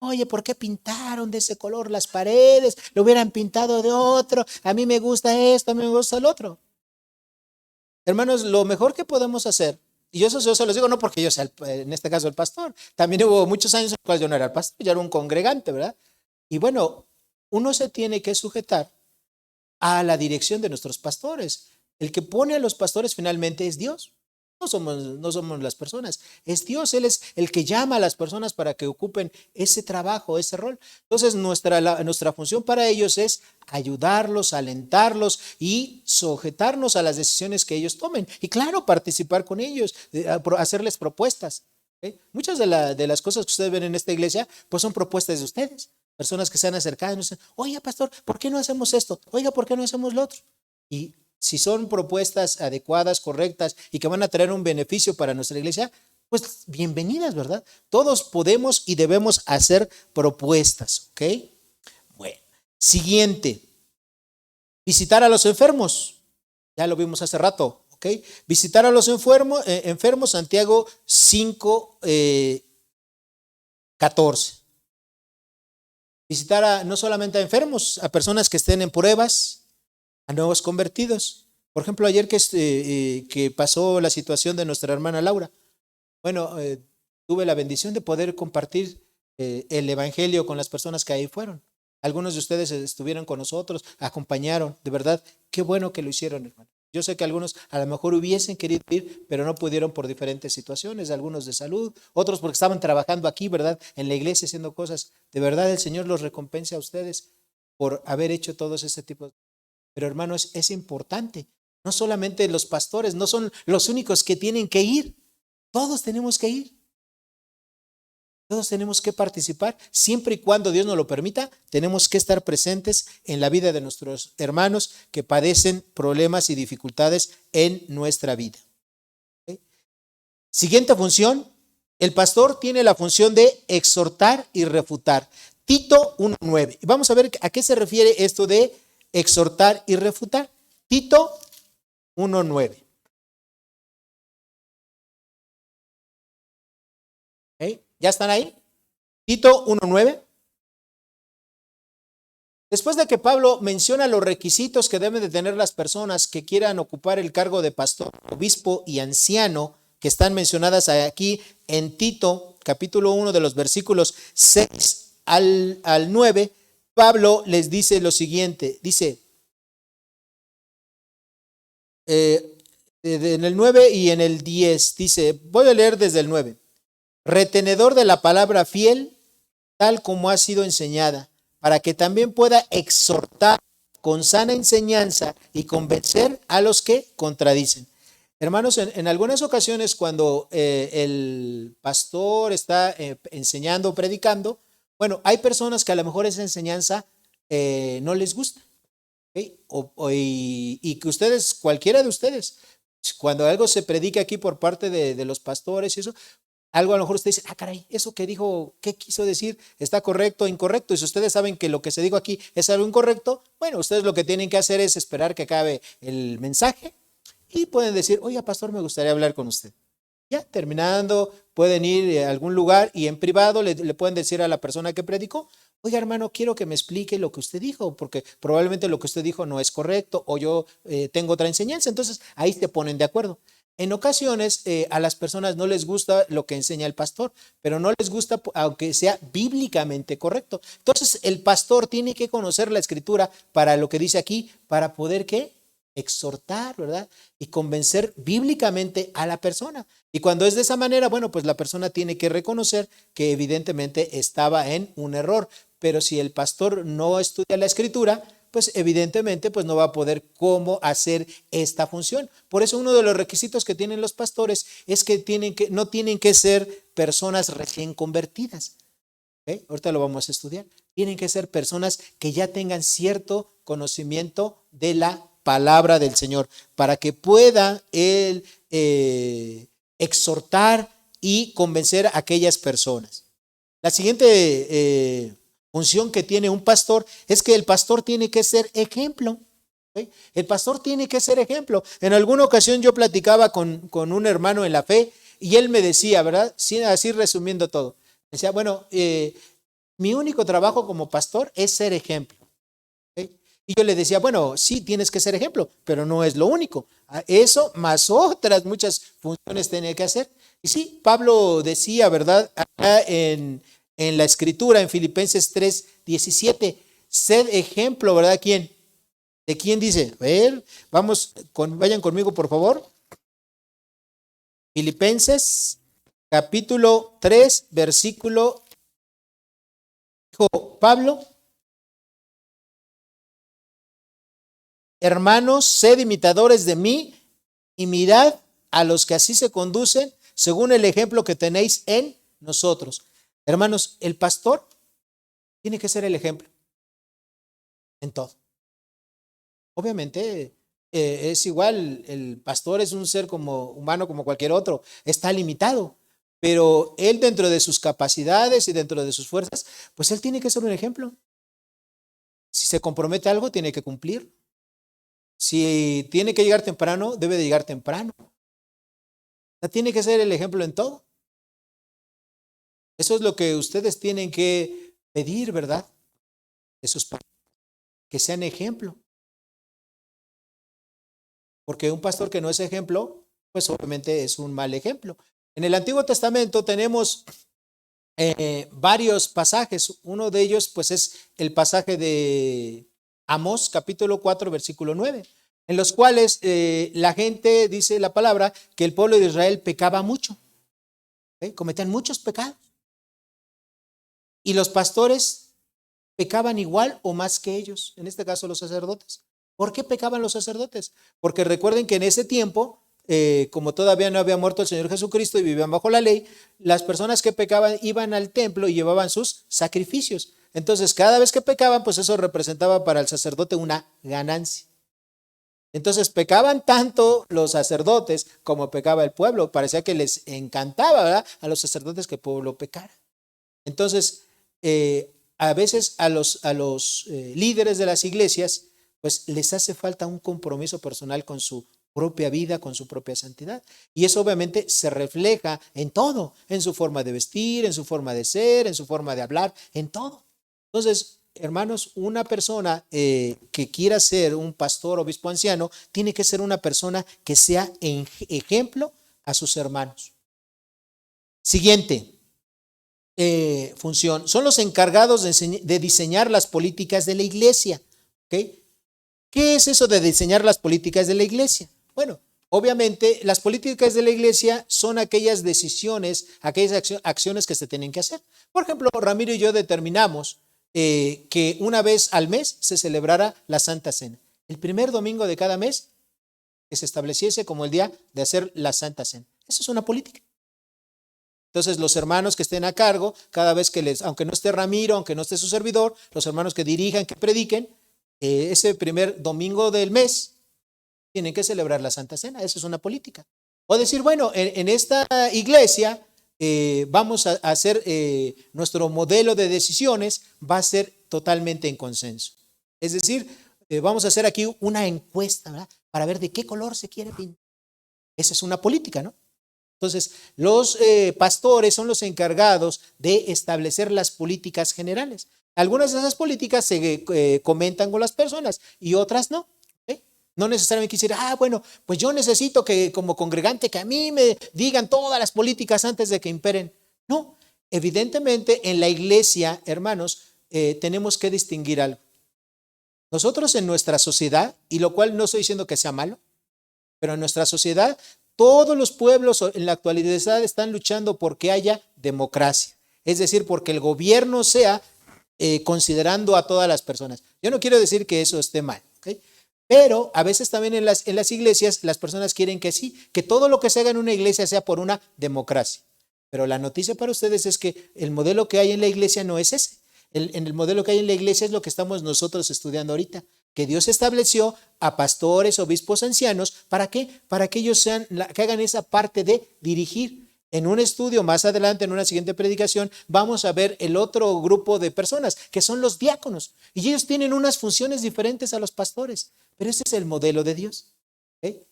Oye, ¿por qué pintaron de ese color las paredes? Lo hubieran pintado de otro. A mí me gusta esto, a mí me gusta el otro. Hermanos, lo mejor que podemos hacer, y yo se los digo no porque yo sea, en este caso, el pastor. También hubo muchos años en los cuales yo no era el pastor, yo era un congregante, ¿verdad? Y bueno, uno se tiene que sujetar a la dirección de nuestros pastores. El que pone a los pastores finalmente es Dios. No somos las personas, es Dios. Él es el que llama a las personas para que ocupen ese trabajo, ese rol. Entonces nuestra función para ellos es ayudarlos, alentarlos y sujetarnos a las decisiones que ellos tomen. Y claro, participar con ellos, hacerles propuestas. ¿Okay? Muchas de las cosas que ustedes ven en esta iglesia, pues son propuestas de ustedes. Personas que se han acercado y nos dicen, oiga, pastor, ¿por qué no hacemos esto? Oiga, ¿por qué no hacemos lo otro? Y si son propuestas adecuadas, correctas y que van a traer un beneficio para nuestra iglesia, pues bienvenidas, ¿verdad? Todos podemos y debemos hacer propuestas, ¿ok? Bueno, siguiente, visitar a los enfermos. Ya lo vimos hace rato, ¿ok? Visitar a los enfermos, Santiago 5, 14. Visitar no solamente a enfermos, a personas que estén en pruebas, a nuevos convertidos. Por ejemplo, ayer que pasó la situación de nuestra hermana Laura, bueno, tuve la bendición de poder compartir el evangelio con las personas que ahí fueron. Algunos de ustedes estuvieron con nosotros, acompañaron, de verdad, qué bueno que lo hicieron, hermano. Yo sé que algunos a lo mejor hubiesen querido ir, pero no pudieron por diferentes situaciones, algunos de salud, otros porque estaban trabajando aquí, ¿verdad? En la iglesia haciendo cosas. De verdad, el Señor los recompense a ustedes por haber hecho todos este tipo de... Pero hermanos, es importante. No solamente los pastores, no son los únicos que tienen que ir. Todos tenemos que ir. Todos tenemos que participar. Siempre y cuando Dios nos lo permita, tenemos que estar presentes en la vida de nuestros hermanos que padecen problemas y dificultades en nuestra vida. ¿Okay? Siguiente función. El pastor tiene la función de exhortar y refutar. Tito 1:9. Vamos a ver a qué se refiere esto de exhortar y refutar. Tito 1:9. ¿Okay? ¿Ya están ahí? Tito 1:9. Después de que Pablo menciona los requisitos que deben de tener las personas que quieran ocupar el cargo de pastor, obispo y anciano, que están mencionadas aquí en Tito, capítulo 1, de los versículos 6 al 9, Pablo les dice lo siguiente, dice, en el 9 y en el 10, dice, voy a leer desde el 9. Retenedor de la palabra fiel, tal como ha sido enseñada, para que también pueda exhortar con sana enseñanza y convencer a los que contradicen. Hermanos, en algunas ocasiones cuando el pastor está enseñando o predicando, bueno, hay personas que a lo mejor esa enseñanza no les gusta. ¿Okay? Y que ustedes, cualquiera de ustedes, cuando algo se predica aquí por parte de los pastores y eso, algo a lo mejor ustedes dicen, caray, eso que dijo, ¿qué quiso decir? ¿Está correcto o incorrecto? Y si ustedes saben que lo que se dijo aquí es algo incorrecto, bueno, ustedes lo que tienen que hacer es esperar que acabe el mensaje y pueden decir, oiga, pastor, me gustaría hablar con usted. Ya, terminando, pueden ir a algún lugar y en privado le pueden decir a la persona que predicó, oiga, hermano, quiero que me explique lo que usted dijo, porque probablemente lo que usted dijo no es correcto o yo tengo otra enseñanza. Entonces, ahí se ponen de acuerdo. En ocasiones a las personas no les gusta lo que enseña el pastor, pero no les gusta aunque sea bíblicamente correcto. Entonces el pastor tiene que conocer la escritura para lo que dice aquí, para poder ¿qué? Exhortar, ¿verdad? Y convencer bíblicamente a la persona. Y cuando es de esa manera, bueno, pues la persona tiene que reconocer que evidentemente estaba en un error. Pero si el pastor no estudia la escritura, pues evidentemente pues no va a poder cómo hacer esta función. Por eso uno de los requisitos que tienen los pastores es que, no tienen que ser personas recién convertidas. ¿Okay? Ahorita lo vamos a estudiar. Tienen que ser personas que ya tengan cierto conocimiento de la palabra del Señor para que pueda él exhortar y convencer a aquellas personas. La siguiente función que tiene un pastor es que el pastor tiene que ser ejemplo. ¿Sí? El pastor tiene que ser ejemplo. En alguna ocasión yo platicaba con un hermano en la fe y él me decía, ¿verdad? Sí, así resumiendo todo. Decía, bueno, mi único trabajo como pastor es ser ejemplo. ¿Sí? Y yo le decía, bueno, sí, tienes que ser ejemplo, pero no es lo único. Eso más otras muchas funciones tiene que hacer. Y sí, Pablo decía, ¿verdad? Acá en la escritura, en Filipenses 3:17, sed ejemplo, ¿verdad? ¿Quién? ¿De quién dice? A ver, vayan conmigo, por favor. Filipenses, capítulo 3, versículo, dijo Pablo, hermanos, sed imitadores de mí y mirad a los que así se conducen según el ejemplo que tenéis en nosotros. Hermanos, el pastor tiene que ser el ejemplo en todo. Obviamente es igual, el pastor es un ser como humano como cualquier otro, está limitado, pero él dentro de sus capacidades y dentro de sus fuerzas, pues él tiene que ser un ejemplo. Si se compromete a algo, tiene que cumplir. Si tiene que llegar temprano, debe de llegar temprano. O sea, tiene que ser el ejemplo en todo. Eso es lo que ustedes tienen que pedir, ¿verdad? De sus padres, que sean ejemplo. Porque un pastor que no es ejemplo, pues obviamente es un mal ejemplo. En el Antiguo Testamento tenemos varios pasajes. Uno de ellos, pues, es el pasaje de Amós, capítulo 4, versículo 9, en los cuales la gente, dice la palabra, que el pueblo de Israel pecaba mucho, cometían muchos pecados. Y los pastores pecaban igual o más que ellos, en este caso los sacerdotes. ¿Por qué pecaban los sacerdotes? Porque recuerden que en ese tiempo, como todavía no había muerto el Señor Jesucristo y vivían bajo la ley, las personas que pecaban iban al templo y llevaban sus sacrificios. Entonces, cada vez que pecaban, pues eso representaba para el sacerdote una ganancia. Entonces, pecaban tanto los sacerdotes como pecaba el pueblo. Parecía que les encantaba, ¿verdad?, a los sacerdotes que el pueblo pecara. Entonces, a veces a los líderes de las iglesias, pues les hace falta un compromiso personal con su propia vida, con su propia santidad. Y eso obviamente se refleja en todo, en su forma de vestir, en su forma de ser, en su forma de hablar, en todo. Entonces, hermanos, una persona que quiera ser un pastor, obispo, anciano, tiene que ser una persona que sea ejemplo a sus hermanos. Siguiente. Función, son los encargados de diseñar las políticas de la iglesia. ¿Okay? ¿Qué es eso de diseñar las políticas de la iglesia? Bueno, obviamente las políticas de la iglesia son aquellas decisiones, aquellas acciones que se tienen que hacer. Por ejemplo, Ramiro y yo determinamos que una vez al mes se celebrara la Santa Cena. El primer domingo de cada mes que se estableciese como el día de hacer la Santa Cena. Eso es una política. Entonces, los hermanos que estén a cargo, cada vez que aunque no esté Ramiro, aunque no esté su servidor, los hermanos que dirijan, que prediquen, ese primer domingo del mes, tienen que celebrar la Santa Cena. Esa es una política. O decir, bueno, en esta iglesia vamos a hacer nuestro modelo de decisiones, va a ser totalmente en consenso. Es decir, vamos a hacer aquí una encuesta, ¿verdad?, para ver de qué color se quiere pintar. Esa es una política, ¿no? Entonces, los pastores son los encargados de establecer las políticas generales. Algunas de esas políticas se comentan con las personas y otras no. No necesariamente quisiera, bueno, pues yo necesito que como congregante que a mí me digan todas las políticas antes de que imperen. No, evidentemente en la iglesia, hermanos, tenemos que distinguir algo. Nosotros en nuestra sociedad, y lo cual no estoy diciendo que sea malo, pero en nuestra sociedad todos los pueblos en la actualidad están luchando por que haya democracia. Es decir, porque el gobierno sea considerando a todas las personas. Yo no quiero decir que eso esté mal, ¿ok? Pero a veces también en las iglesias las personas quieren que sí, que todo lo que se haga en una iglesia sea por una democracia. Pero la noticia para ustedes es que el modelo que hay en la iglesia no es ese. En el modelo que hay en la iglesia es lo que estamos nosotros estudiando ahorita, que Dios estableció a pastores, obispos, ancianos. ¿Para qué? Para que ellos que hagan esa parte de dirigir. En un estudio más adelante, en una siguiente predicación, vamos a ver el otro grupo de personas, que son los diáconos. Y ellos tienen unas funciones diferentes a los pastores. Pero ese es el modelo de Dios. ¿Okay?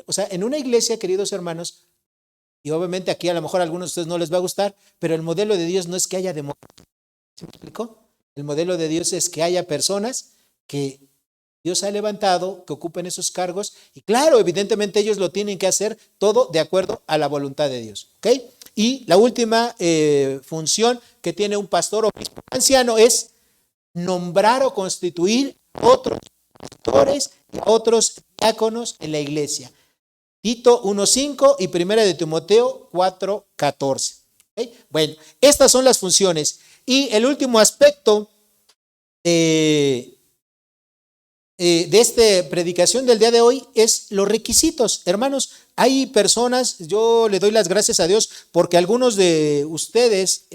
O sea, en una iglesia, queridos hermanos, y obviamente aquí a lo mejor a algunos de ustedes no les va a gustar, pero el modelo de Dios no es que haya democracia. ¿Se me explicó? El modelo de Dios es que haya personas que Dios ha levantado, que ocupen esos cargos, y claro, evidentemente ellos lo tienen que hacer todo de acuerdo a la voluntad de Dios. ¿Okay? Y la última función que tiene un pastor o obispo anciano es nombrar o constituir otros pastores y otros diáconos en la iglesia. Tito 1:5 y 1 de Timoteo 4:14. ¿Okay? Bueno, estas son las funciones. Y el último aspecto de esta predicación del día de hoy es los requisitos. Hermanos, hay personas, yo le doy las gracias a Dios porque algunos de ustedes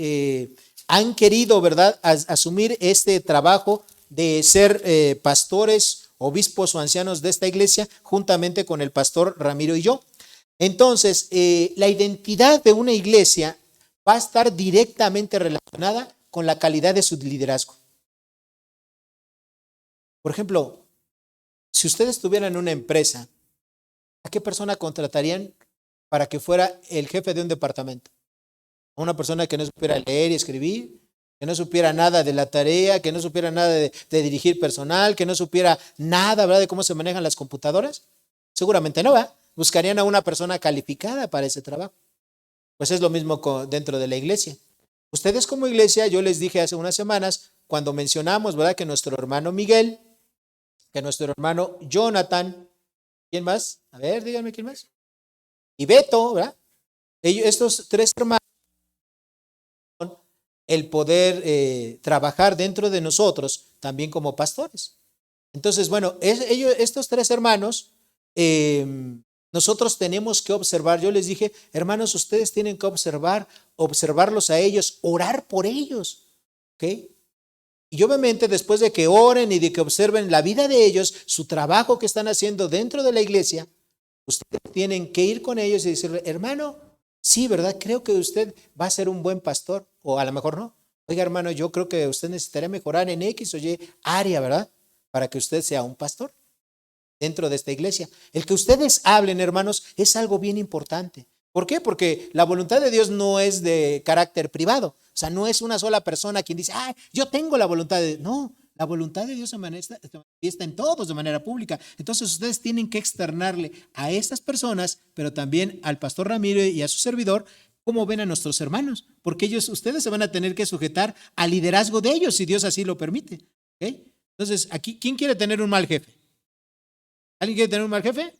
han querido, ¿verdad?, asumir este trabajo de ser pastores, obispos o ancianos de esta iglesia, juntamente con el pastor Ramiro y yo. Entonces, la identidad de una iglesia va a estar directamente relacionada con la calidad de su liderazgo. Por ejemplo, si ustedes tuvieran una empresa, ¿a qué persona contratarían para que fuera el jefe de un departamento? ¿A una persona que no supiera leer y escribir? ¿Que no supiera nada de la tarea? ¿Que no supiera nada de dirigir personal? ¿Que no supiera nada, ¿verdad?, de cómo se manejan las computadoras? Seguramente no, ¿va? Buscarían a una persona calificada para ese trabajo. Pues es lo mismo dentro de la iglesia. Ustedes como iglesia, yo les dije hace unas semanas, cuando mencionamos, ¿verdad?, que nuestro hermano Miguel, que nuestro hermano Jonathan, ¿quién más? A ver, díganme quién más. Y Beto, ¿verdad? Estos tres hermanos, el poder trabajar dentro de nosotros también como pastores. Entonces, bueno, estos tres hermanos, nosotros tenemos que observar. Yo les dije, hermanos, ustedes tienen que observarlos a ellos, orar por ellos, ¿ok? Y obviamente después de que oren y de que observen la vida de ellos, su trabajo que están haciendo dentro de la iglesia, ustedes tienen que ir con ellos y decirle, hermano, sí, ¿verdad? Creo que usted va a ser un buen pastor, o a lo mejor no. Oiga, hermano, yo creo que usted necesitaría mejorar en X o Y área, ¿verdad?, para que usted sea un pastor dentro de esta iglesia. El que ustedes hablen, hermanos, es algo bien importante. ¿Por qué? Porque la voluntad de Dios no es de carácter privado. O sea, no es una sola persona quien dice, yo tengo la voluntad de Dios. No, la voluntad de Dios se manifiesta en todos de manera pública. Entonces ustedes tienen que externarle a estas personas, pero también al pastor Ramiro y a su servidor, cómo ven a nuestros hermanos. Porque ustedes se van a tener que sujetar al liderazgo de ellos si Dios así lo permite. ¿Okay? Entonces, aquí, ¿quién quiere tener un mal jefe? ¿Alguien quiere tener un mal jefe?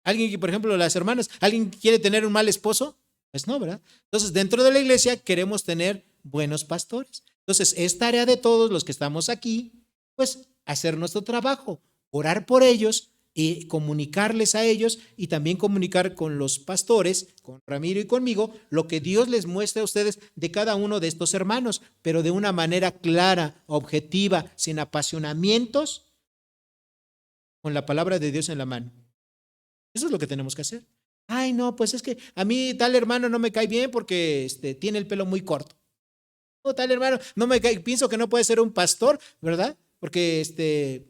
¿Alguien que, por ejemplo, las hermanas, alguien quiere tener un mal esposo? Pues no, ¿verdad? Entonces, dentro de la iglesia queremos tener buenos pastores. Entonces, es tarea de todos los que estamos aquí, pues, hacer nuestro trabajo, orar por ellos y comunicarles a ellos y también comunicar con los pastores, con Ramiro y conmigo, lo que Dios les muestre a ustedes de cada uno de estos hermanos, pero de una manera clara, objetiva, sin apasionamientos, con la palabra de Dios en la mano. Eso es lo que tenemos que hacer. Ay, no, pues es que a mí tal hermano no me cae bien porque tiene el pelo muy corto. O tal hermano no me cae, pienso que no puede ser un pastor, ¿verdad? Porque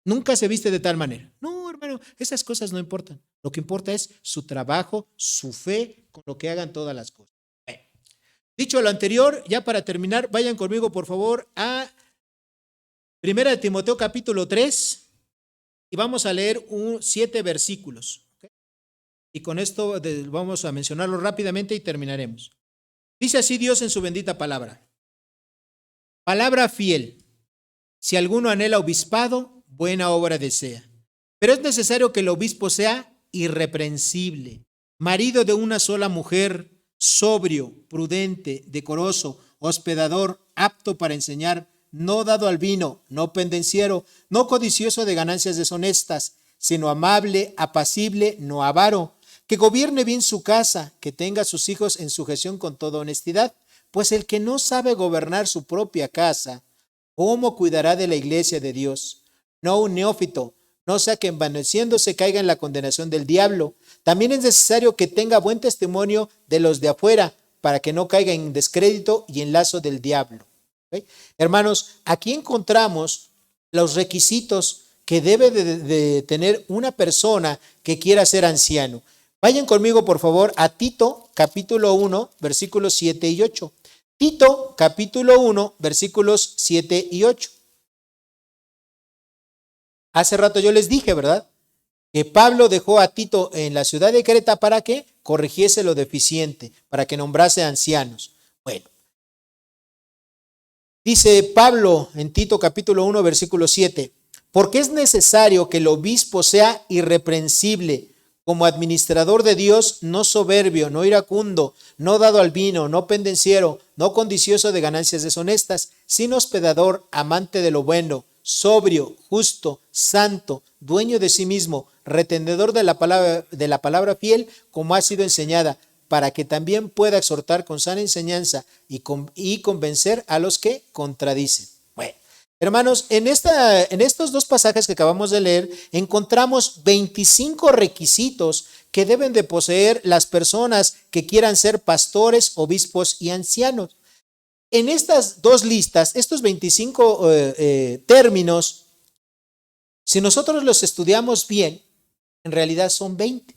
nunca se viste de tal manera. No, hermano, esas cosas no importan. Lo que importa es su trabajo, su fe, con lo que hagan todas las cosas. Bueno, dicho lo anterior, ya para terminar, vayan conmigo, por favor, a 1 de Timoteo capítulo 3. y vamos a leer 7 versículos. ¿Okay? Y con esto vamos a mencionarlo rápidamente y terminaremos. Dice así Dios en su bendita palabra. Palabra fiel. Si alguno anhela obispado, buena obra desea. Pero es necesario que el obispo sea irreprensible, marido de una sola mujer, sobrio, prudente, decoroso, hospedador, apto para enseñar, no dado al vino, no pendenciero, no codicioso de ganancias deshonestas, sino amable, apacible, no avaro, que gobierne bien su casa, que tenga a sus hijos en sujeción con toda honestidad, pues el que no sabe gobernar su propia casa, ¿cómo cuidará de la iglesia de Dios? No un neófito, no sea que envaneciéndose caiga en la condenación del diablo. También es necesario que tenga buen testimonio de los de afuera, para que no caiga en descrédito y en lazo del diablo. ¿Okay? Hermanos, aquí encontramos los requisitos que debe de tener una persona que quiera ser anciano. Vayan conmigo, por favor, a Tito, capítulo 1, versículos 7 y 8. Tito, capítulo 1, versículos 7 y 8. Hace rato yo les dije, ¿verdad?, que Pablo dejó a Tito en la ciudad de Creta para que corrigiese lo deficiente, para que nombrase ancianos. Bueno, dice Pablo en Tito capítulo 1, versículo 7, porque es necesario que el obispo sea irreprensible, como administrador de Dios, no soberbio, no iracundo, no dado al vino, no pendenciero, no codicioso de ganancias deshonestas, sino hospedador, amante de lo bueno, sobrio, justo, santo, dueño de sí mismo, retenedor de la palabra fiel, como ha sido enseñada, para que también pueda exhortar con sana enseñanza y convencer a los que contradicen. Bueno, hermanos, en estos dos pasajes que acabamos de leer, encontramos 25 requisitos que deben de poseer las personas que quieran ser pastores, obispos y ancianos. En estas dos listas, estos 25 términos, si nosotros los estudiamos bien, en realidad son 20.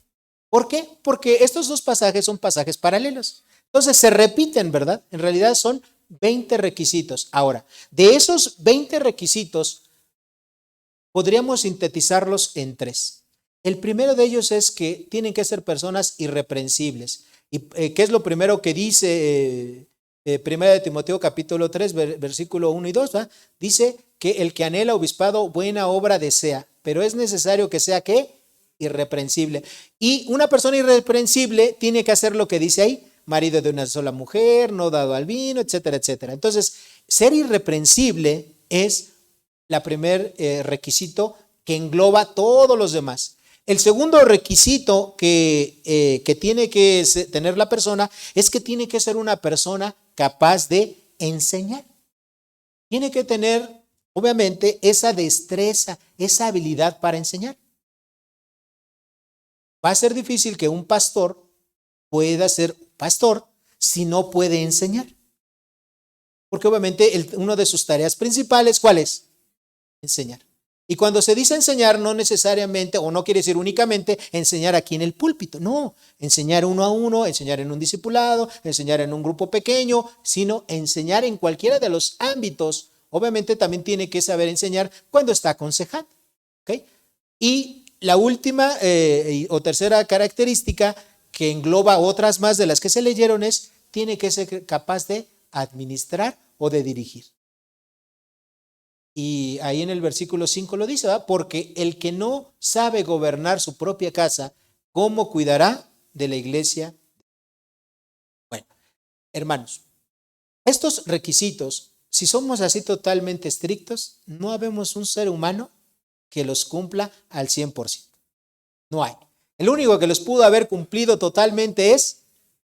¿Por qué? Porque estos dos pasajes son pasajes paralelos. Entonces se repiten, ¿verdad? En realidad son 20 requisitos. Ahora, de esos 20 requisitos, podríamos sintetizarlos en 3. El primero de ellos es que tienen que ser personas irreprensibles. ¿Y qué es lo primero que dice Primera de Timoteo capítulo 3, versículo 1 y 2? ¿va? Dice que el que anhela obispado, buena obra desea, pero es necesario que sea, ¿qué? Irreprensible. Y una persona irreprensible tiene que hacer lo que dice ahí, marido de una sola mujer, no dado al vino, etcétera, etcétera. Entonces, ser irreprensible es el primer requisito que engloba todos los demás. El segundo requisito que tiene que tener la persona es que tiene que ser una persona capaz de enseñar. Tiene que tener, obviamente, esa destreza, esa habilidad para enseñar. Va a ser difícil que un pastor pueda ser pastor si no puede enseñar. Porque obviamente una de sus tareas principales, ¿cuál es? Enseñar. Y cuando se dice enseñar, no necesariamente, o no quiere decir únicamente, enseñar aquí en el púlpito. No, enseñar uno a uno, enseñar en un discipulado, enseñar en un grupo pequeño, sino enseñar en cualquiera de los ámbitos. Obviamente también tiene que saber enseñar cuando está aconsejando. ¿Okay? Y la última o tercera característica que engloba otras más de las que se leyeron es, tiene que ser capaz de administrar o de dirigir. Y ahí en el versículo 5 lo dice, ¿verdad? Porque el que no sabe gobernar su propia casa, ¿cómo cuidará de la iglesia? Bueno, hermanos, estos requisitos, si somos así totalmente estrictos, no habemos un ser humano que los cumpla al 100%. No hay. El único que los pudo haber cumplido totalmente es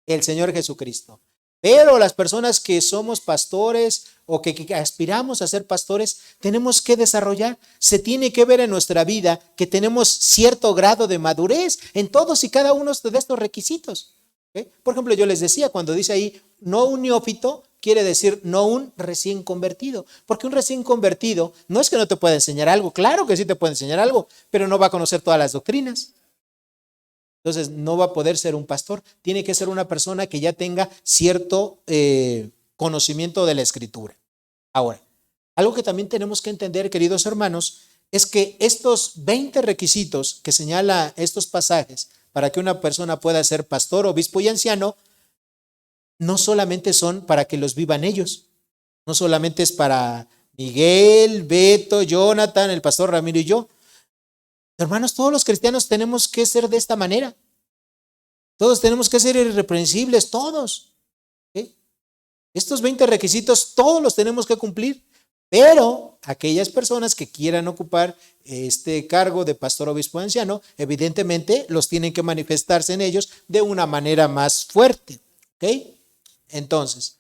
el Señor Jesucristo. Pero las personas que somos pastores o que aspiramos a ser pastores, tenemos que desarrollar, se tiene que ver en nuestra vida que tenemos cierto grado de madurez en todos y cada uno de estos requisitos. ¿Okay? Por ejemplo, yo les decía, cuando dice ahí, no un neófito, quiere decir no un recién convertido, porque un recién convertido no es que no te pueda enseñar algo, claro que sí te puede enseñar algo, pero no va a conocer todas las doctrinas. Entonces no va a poder ser un pastor, tiene que ser una persona que ya tenga cierto conocimiento de la Escritura. Ahora, algo que también tenemos que entender, queridos hermanos, es que estos 20 requisitos que señala estos pasajes para que una persona pueda ser pastor, obispo y anciano, no solamente son para que los vivan ellos, no solamente es para Miguel, Beto, Jonathan, el pastor Ramiro y yo. Hermanos, todos los cristianos tenemos que ser de esta manera. Todos tenemos que ser irreprensibles, todos. ¿Sí? Estos 20 requisitos, todos los tenemos que cumplir. Pero aquellas personas que quieran ocupar este cargo de pastor, obispo, anciano, evidentemente los tienen que manifestarse en ellos de una manera más fuerte. ¿Ok? Entonces,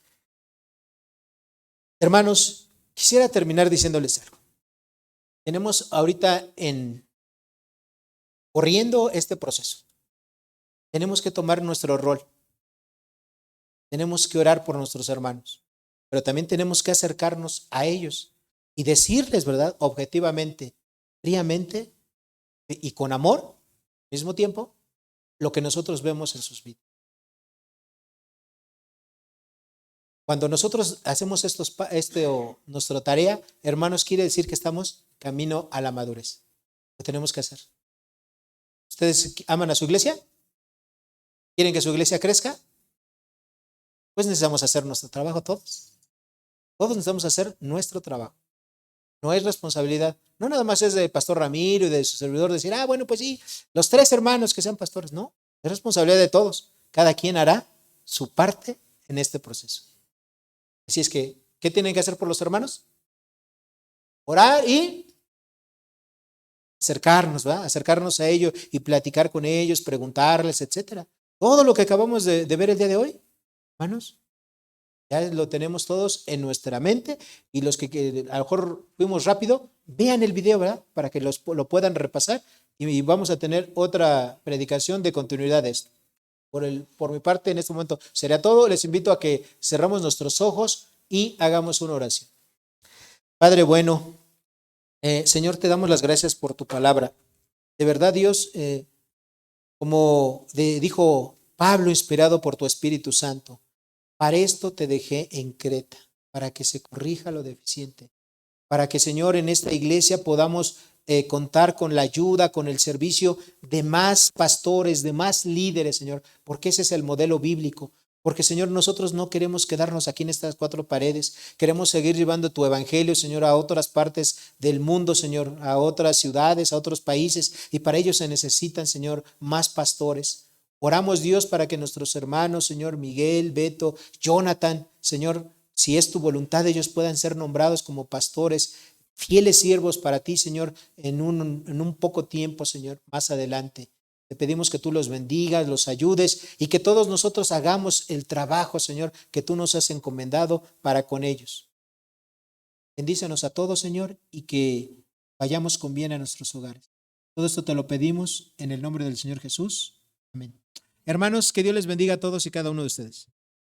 hermanos, quisiera terminar diciéndoles algo. Tenemos ahorita corriendo este proceso. Tenemos que tomar nuestro rol. Tenemos que orar por nuestros hermanos, pero también tenemos que acercarnos a ellos y decirles, ¿verdad? Objetivamente, fríamente y con amor, al mismo tiempo, lo que nosotros vemos en sus vidas. Cuando nosotros hacemos nuestra tarea, hermanos, quiere decir que estamos camino a la madurez. Lo tenemos que hacer. ¿Ustedes aman a su iglesia? ¿Quieren que su iglesia crezca? Pues necesitamos hacer nuestro trabajo todos. Todos necesitamos hacer nuestro trabajo. No es responsabilidad. No nada más es de pastor Ramiro y de su servidor decir, bueno, pues sí, los 3 hermanos que sean pastores. No, es responsabilidad de todos. Cada quien hará su parte en este proceso. Así es que, ¿qué tienen que hacer por los hermanos? Orar y acercarnos, ¿verdad? Acercarnos a ellos y platicar con ellos, preguntarles, etcétera. Todo lo que acabamos de ver el día de hoy, hermanos, ya lo tenemos todos en nuestra mente y los que a lo mejor fuimos rápido, vean el video, ¿verdad? Para que lo puedan repasar y vamos a tener otra predicación de continuidad de esto. Por mi parte, en este momento sería todo. Les invito a que cerramos nuestros ojos y hagamos una oración. Padre bueno, Señor, te damos las gracias por tu palabra. De verdad, Dios, como dijo Pablo, inspirado por tu Espíritu Santo, para esto te dejé en Creta, para que se corrija lo deficiente, para que, Señor, en esta iglesia podamos contar con la ayuda, con el servicio de más pastores, de más líderes, Señor, porque ese es el modelo bíblico. Porque, Señor, nosotros no queremos quedarnos aquí en estas 4 paredes. Queremos seguir llevando tu evangelio, Señor, a otras partes del mundo, Señor, a otras ciudades, a otros países. Y para ello se necesitan, Señor, más pastores. Oramos, Dios, para que nuestros hermanos, Señor, Miguel, Beto, Jonathan, Señor, si es tu voluntad, ellos puedan ser nombrados como pastores, fieles siervos para ti, Señor, en un poco tiempo, Señor, más adelante. Te pedimos que tú los bendigas, los ayudes y que todos nosotros hagamos el trabajo, Señor, que tú nos has encomendado para con ellos. Bendícenos a todos, Señor, y que vayamos con bien a nuestros hogares. Todo esto te lo pedimos en el nombre del Señor Jesús. Amén. Hermanos, que Dios les bendiga a todos y cada uno de ustedes.